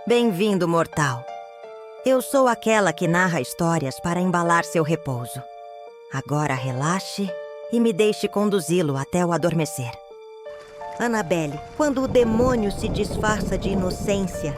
Bem-vindo, mortal. Eu sou aquela que narra histórias para embalar seu repouso. Agora relaxe e me deixe conduzi-lo até o adormecer. Annabelle, quando o demônio se disfarça de inocência.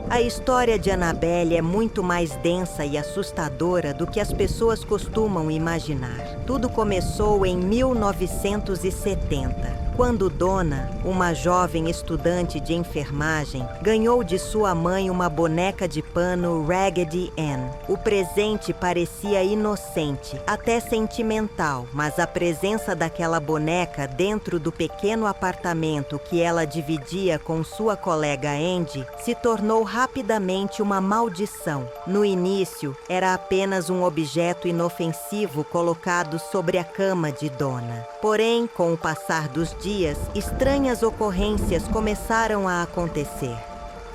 A história de Annabelle é muito mais densa e assustadora do que as pessoas costumam imaginar. Tudo começou em 1970. Quando Donna, uma jovem estudante de enfermagem, ganhou de sua mãe uma boneca de pano Raggedy Ann. O presente parecia inocente, até sentimental, mas a presença daquela boneca dentro do pequeno apartamento que ela dividia com sua colega Andy se tornou rapidamente uma maldição. No início, era apenas um objeto inofensivo colocado sobre a cama de Donna. Porém, com o passar dos dias, estranhas ocorrências começaram a acontecer.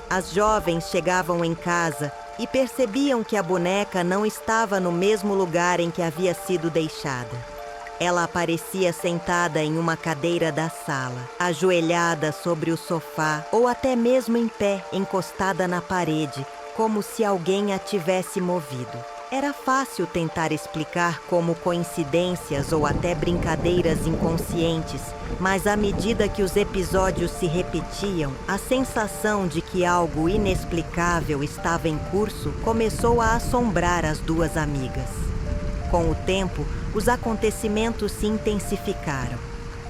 As jovens chegavam em casa e percebiam que a boneca não estava no mesmo lugar em que havia sido deixada. Ela aparecia sentada em uma cadeira da sala, ajoelhada sobre o sofá ou até mesmo em pé, encostada na parede, como se alguém a tivesse movido. Era fácil tentar explicar como coincidências ou até brincadeiras inconscientes, mas à medida que os episódios se repetiam, a sensação de que algo inexplicável estava em curso começou a assombrar as duas amigas. Com o tempo, os acontecimentos se intensificaram.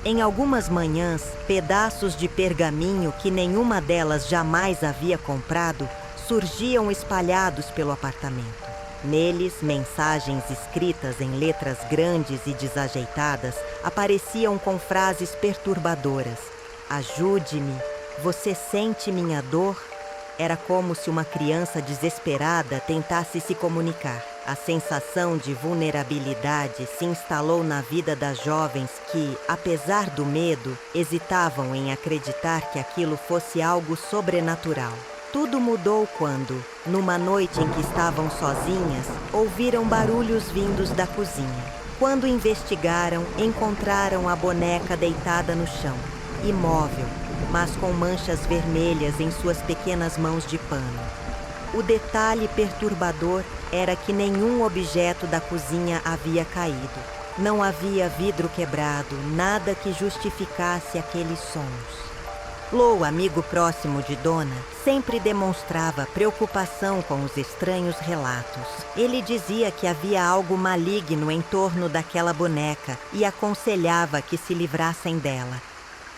Em algumas manhãs, pedaços de pergaminho que nenhuma delas jamais havia comprado surgiam espalhados pelo apartamento. Neles, mensagens escritas em letras grandes e desajeitadas apareciam com frases perturbadoras. Ajude-me, você sente minha dor? Era como se uma criança desesperada tentasse se comunicar. A sensação de vulnerabilidade se instalou na vida das jovens que, apesar do medo, hesitavam em acreditar que aquilo fosse algo sobrenatural. Tudo mudou quando, numa noite em que estavam sozinhas, ouviram barulhos vindos da cozinha. Quando investigaram, encontraram a boneca deitada no chão, imóvel, mas com manchas vermelhas em suas pequenas mãos de pano. O detalhe perturbador era que nenhum objeto da cozinha havia caído. Não havia vidro quebrado, nada que justificasse aqueles sons. Lou, amigo próximo de Donna, sempre demonstrava preocupação com os estranhos relatos. Ele dizia que havia algo maligno em torno daquela boneca e aconselhava que se livrassem dela.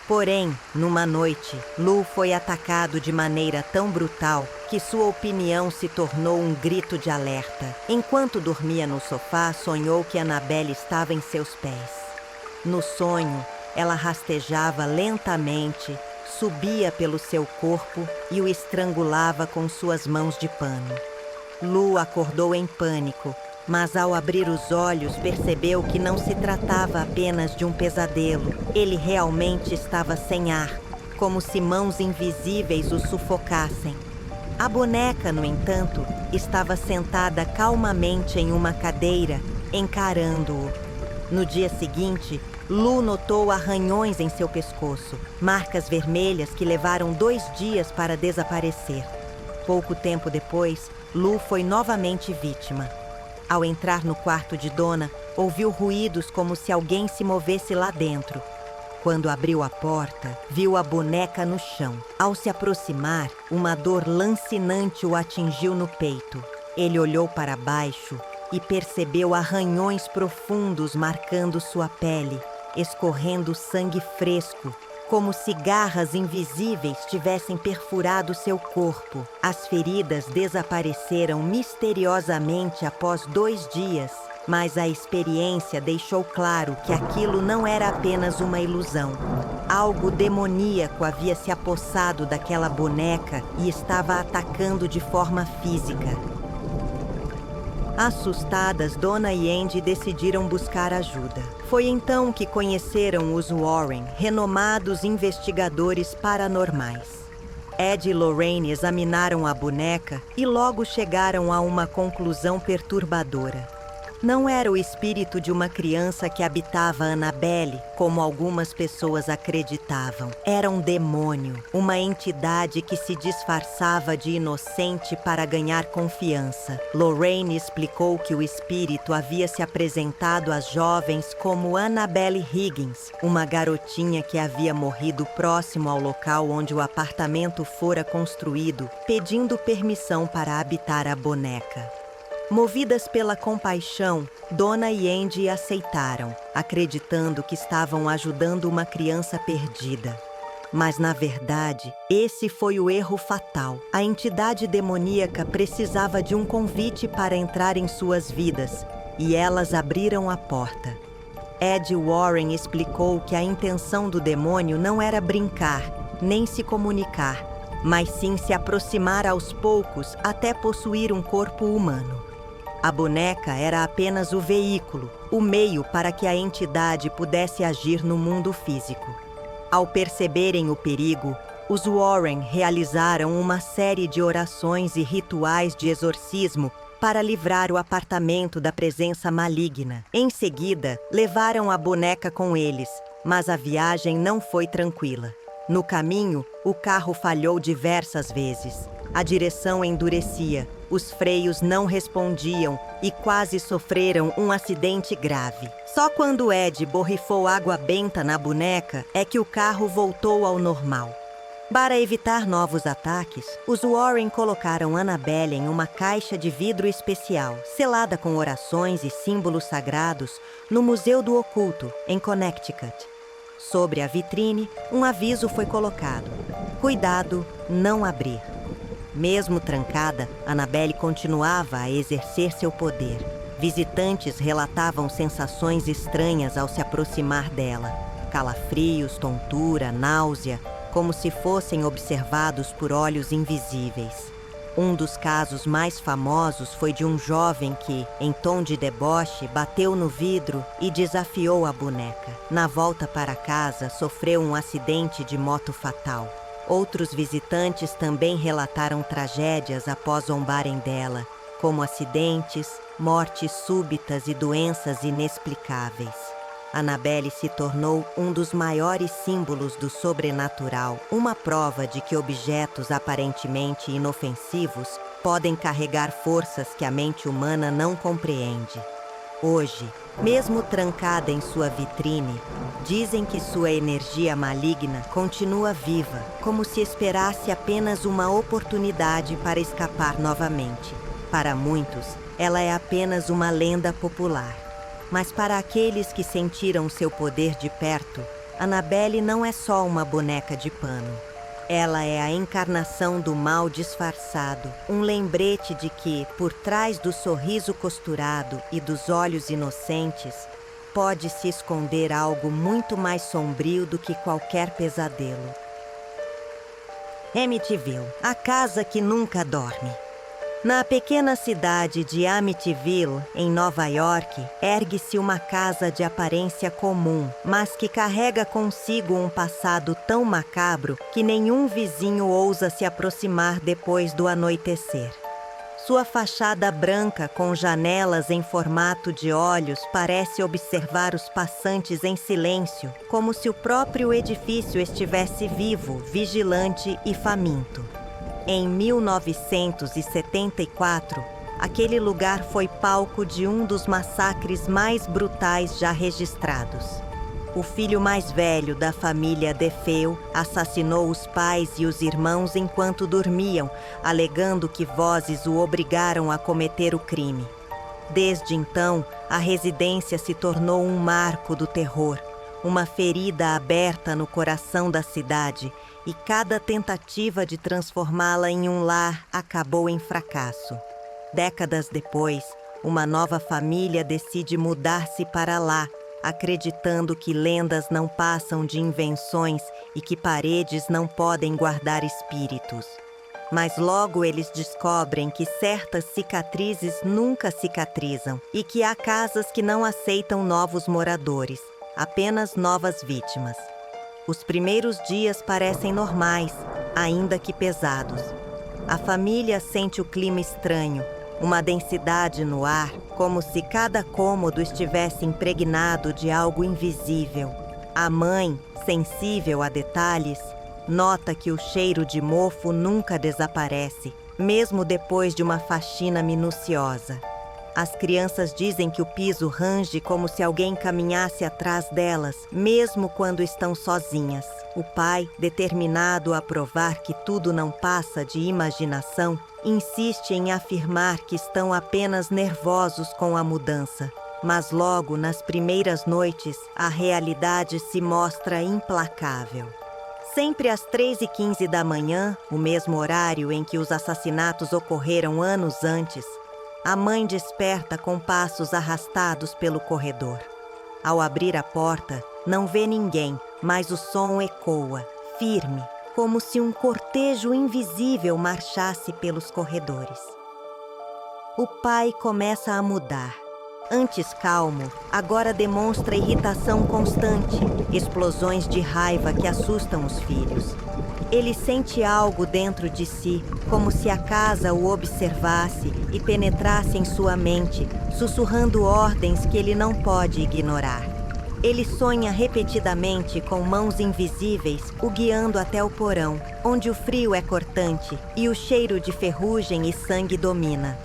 Porém, numa noite, Lou foi atacado de maneira tão brutal que sua opinião se tornou um grito de alerta. Enquanto dormia no sofá, sonhou que Annabelle estava em seus pés. No sonho, ela rastejava lentamente, subia pelo seu corpo e o estrangulava com suas mãos de pano. Lou acordou em pânico, mas ao abrir os olhos percebeu que não se tratava apenas de um pesadelo. Ele realmente estava sem ar, como se mãos invisíveis o sufocassem. A boneca, no entanto, estava sentada calmamente em uma cadeira, encarando-o. No dia seguinte, Lou notou arranhões em seu pescoço, marcas vermelhas que levaram 2 dias para desaparecer. Pouco tempo depois, Lou foi novamente vítima. Ao entrar no quarto de Donna, ouviu ruídos como se alguém se movesse lá dentro. Quando abriu a porta, viu a boneca no chão. Ao se aproximar, uma dor lancinante o atingiu no peito. Ele olhou para baixo e percebeu arranhões profundos marcando sua pele, escorrendo sangue fresco, como se garras invisíveis tivessem perfurado seu corpo. As feridas desapareceram misteriosamente após 2 dias, mas a experiência deixou claro que aquilo não era apenas uma ilusão. Algo demoníaco havia se apossado daquela boneca e estava atacando de forma física. Assustadas, Donna e Andy decidiram buscar ajuda. Foi então que conheceram os Warren, renomados investigadores paranormais. Ed e Lorraine examinaram a boneca e logo chegaram a uma conclusão perturbadora. Não era o espírito de uma criança que habitava Annabelle, como algumas pessoas acreditavam. Era um demônio, uma entidade que se disfarçava de inocente para ganhar confiança. Lorraine explicou que o espírito havia se apresentado às jovens como Annabelle Higgins, uma garotinha que havia morrido próximo ao local onde o apartamento fora construído, pedindo permissão para habitar a boneca. Movidas pela compaixão, Donna e Andy aceitaram, acreditando que estavam ajudando uma criança perdida. Mas, na verdade, esse foi o erro fatal. A entidade demoníaca precisava de um convite para entrar em suas vidas, e elas abriram a porta. Ed Warren explicou que a intenção do demônio não era brincar, nem se comunicar, mas sim se aproximar aos poucos até possuir um corpo humano. A boneca era apenas o veículo, o meio para que a entidade pudesse agir no mundo físico. Ao perceberem o perigo, os Warren realizaram uma série de orações e rituais de exorcismo para livrar o apartamento da presença maligna. Em seguida, levaram a boneca com eles, mas a viagem não foi tranquila. No caminho, o carro falhou diversas vezes. A direção endurecia, os freios não respondiam e quase sofreram um acidente grave. Só quando Ed borrifou água benta na boneca é que o carro voltou ao normal. Para evitar novos ataques, os Warren colocaram Annabelle em uma caixa de vidro especial, selada com orações e símbolos sagrados, no Museu do Oculto, em Connecticut. Sobre a vitrine, um aviso foi colocado: cuidado, não abrir. Mesmo trancada, Annabelle continuava a exercer seu poder. Visitantes relatavam sensações estranhas ao se aproximar dela. Calafrios, tontura, náusea, como se fossem observados por olhos invisíveis. Um dos casos mais famosos foi de um jovem que, em tom de deboche, bateu no vidro e desafiou a boneca. Na volta para casa, sofreu um acidente de moto fatal. Outros visitantes também relataram tragédias após zombarem dela, como acidentes, mortes súbitas e doenças inexplicáveis. Annabelle se tornou um dos maiores símbolos do sobrenatural, uma prova de que objetos aparentemente inofensivos podem carregar forças que a mente humana não compreende. Hoje, mesmo trancada em sua vitrine, dizem que sua energia maligna continua viva, como se esperasse apenas uma oportunidade para escapar novamente. Para muitos, ela é apenas uma lenda popular. Mas para aqueles que sentiram seu poder de perto, Annabelle não é só uma boneca de pano. Ela é a encarnação do mal disfarçado, um lembrete de que, por trás do sorriso costurado e dos olhos inocentes, pode se esconder algo muito mais sombrio do que qualquer pesadelo. Amityville, a casa que nunca dorme. Na pequena cidade de Amityville, em Nova York, ergue-se uma casa de aparência comum, mas que carrega consigo um passado tão macabro que nenhum vizinho ousa se aproximar depois do anoitecer. Sua fachada branca com janelas em formato de olhos parece observar os passantes em silêncio, como se o próprio edifício estivesse vivo, vigilante e faminto. Em 1974, aquele lugar foi palco de um dos massacres mais brutais já registrados. O filho mais velho da família DeFeo assassinou os pais e os irmãos enquanto dormiam, alegando que vozes o obrigaram a cometer o crime. Desde então, a residência se tornou um marco do terror, uma ferida aberta no coração da cidade, e cada tentativa de transformá-la em um lar acabou em fracasso. Décadas depois, uma nova família decide mudar-se para lá, acreditando que lendas não passam de invenções e que paredes não podem guardar espíritos. Mas logo eles descobrem que certas cicatrizes nunca cicatrizam e que há casas que não aceitam novos moradores, apenas novas vítimas. Os primeiros dias parecem normais, ainda que pesados. A família sente o clima estranho, uma densidade no ar, como se cada cômodo estivesse impregnado de algo invisível. A mãe, sensível a detalhes, nota que o cheiro de mofo nunca desaparece, mesmo depois de uma faxina minuciosa. As crianças dizem que o piso range como se alguém caminhasse atrás delas, mesmo quando estão sozinhas. O pai, determinado a provar que tudo não passa de imaginação, insiste em afirmar que estão apenas nervosos com a mudança. Mas logo, nas primeiras noites, a realidade se mostra implacável. Sempre às 3h15 da manhã, o mesmo horário em que os assassinatos ocorreram anos antes, a mãe desperta com passos arrastados pelo corredor. Ao abrir a porta, não vê ninguém, mas o som ecoa, firme, como se um cortejo invisível marchasse pelos corredores. O pai começa a mudar. Antes calmo, agora demonstra irritação constante, explosões de raiva que assustam os filhos. Ele sente algo dentro de si, como se a casa o observasse e penetrasse em sua mente, sussurrando ordens que ele não pode ignorar. Ele sonha repetidamente com mãos invisíveis o guiando até o porão, onde o frio é cortante e o cheiro de ferrugem e sangue domina.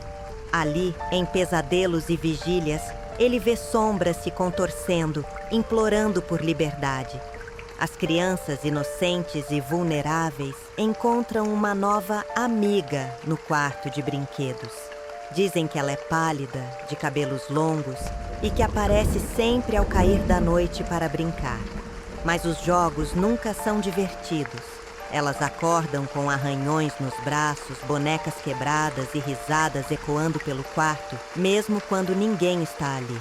Ali, em pesadelos e vigílias, ele vê sombras se contorcendo, implorando por liberdade. As crianças inocentes e vulneráveis encontram uma nova amiga no quarto de brinquedos. Dizem que ela é pálida, de cabelos longos e que aparece sempre ao cair da noite para brincar. Mas os jogos nunca são divertidos. Elas acordam com arranhões nos braços, bonecas quebradas e risadas ecoando pelo quarto, mesmo quando ninguém está ali.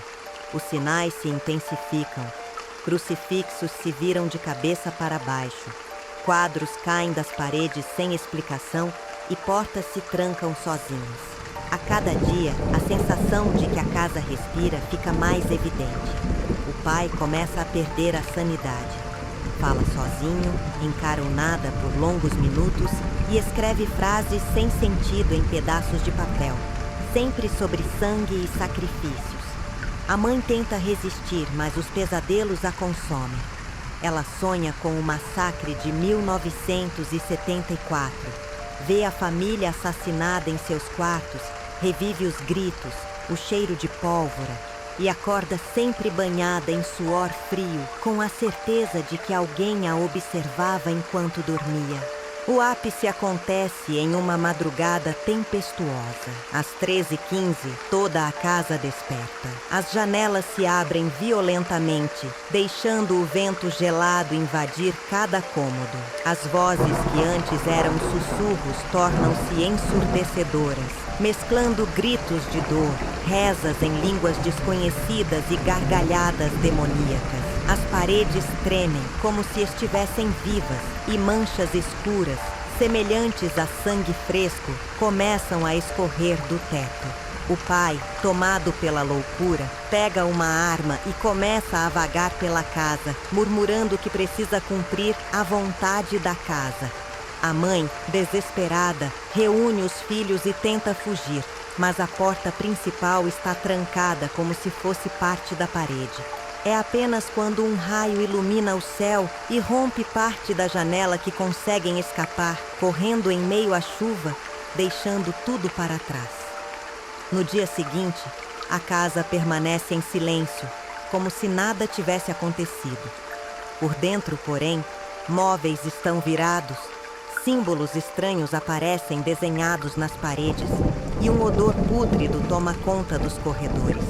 Os sinais se intensificam. Crucifixos se viram de cabeça para baixo. Quadros caem das paredes sem explicação e portas se trancam sozinhas. A cada dia, a sensação de que a casa respira fica mais evidente. O pai começa a perder a sanidade. Fala sozinho, encara o nada por longos minutos e escreve frases sem sentido em pedaços de papel, sempre sobre sangue e sacrifícios. A mãe tenta resistir, mas os pesadelos a consomem. Ela sonha com o massacre de 1974. Vê a família assassinada em seus quartos, revive os gritos, o cheiro de pólvora e acorda sempre banhada em suor frio, com a certeza de que alguém a observava enquanto dormia. O ápice acontece em uma madrugada tempestuosa. Às 13h15, toda a casa desperta. As janelas se abrem violentamente, deixando o vento gelado invadir cada cômodo. As vozes que antes eram sussurros tornam-se ensurdecedoras, mesclando gritos de dor, rezas em línguas desconhecidas e gargalhadas demoníacas. As paredes tremem como se estivessem vivas e manchas escuras, semelhantes a sangue fresco, começam a escorrer do teto. O pai, tomado pela loucura, pega uma arma e começa a vagar pela casa, murmurando que precisa cumprir a vontade da casa. A mãe, desesperada, reúne os filhos e tenta fugir, mas a porta principal está trancada como se fosse parte da parede. É apenas quando um raio ilumina o céu e rompe parte da janela que conseguem escapar, correndo em meio à chuva, deixando tudo para trás. No dia seguinte, a casa permanece em silêncio, como se nada tivesse acontecido. Por dentro, porém, móveis estão virados, símbolos estranhos aparecem desenhados nas paredes e um odor pútrido toma conta dos corredores.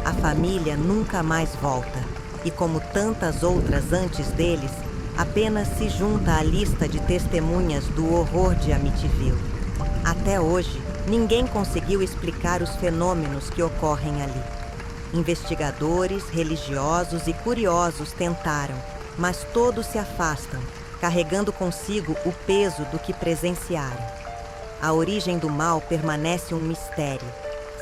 A família nunca mais volta e, como tantas outras antes deles, apenas se junta à lista de testemunhas do horror de Amityville. Até hoje, ninguém conseguiu explicar os fenômenos que ocorrem ali. Investigadores, religiosos e curiosos tentaram, mas todos se afastam, carregando consigo o peso do que presenciaram. A origem do mal permanece um mistério.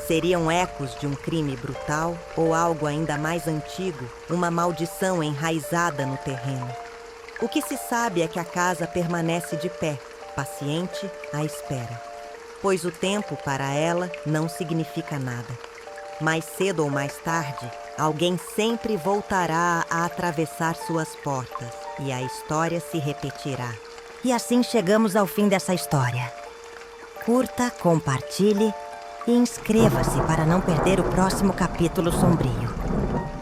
Seriam ecos de um crime brutal ou algo ainda mais antigo, uma maldição enraizada no terreno? O que se sabe é que a casa permanece de pé, paciente, à espera. pois o tempo para ela não significa nada. Mais cedo ou mais tarde, alguém sempre voltará a atravessar suas portas e a história se repetirá. E assim chegamos ao fim dessa história. Curta, compartilhe e inscreva-se para não perder o próximo capítulo sombrio.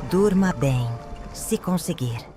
Durma bem, se conseguir.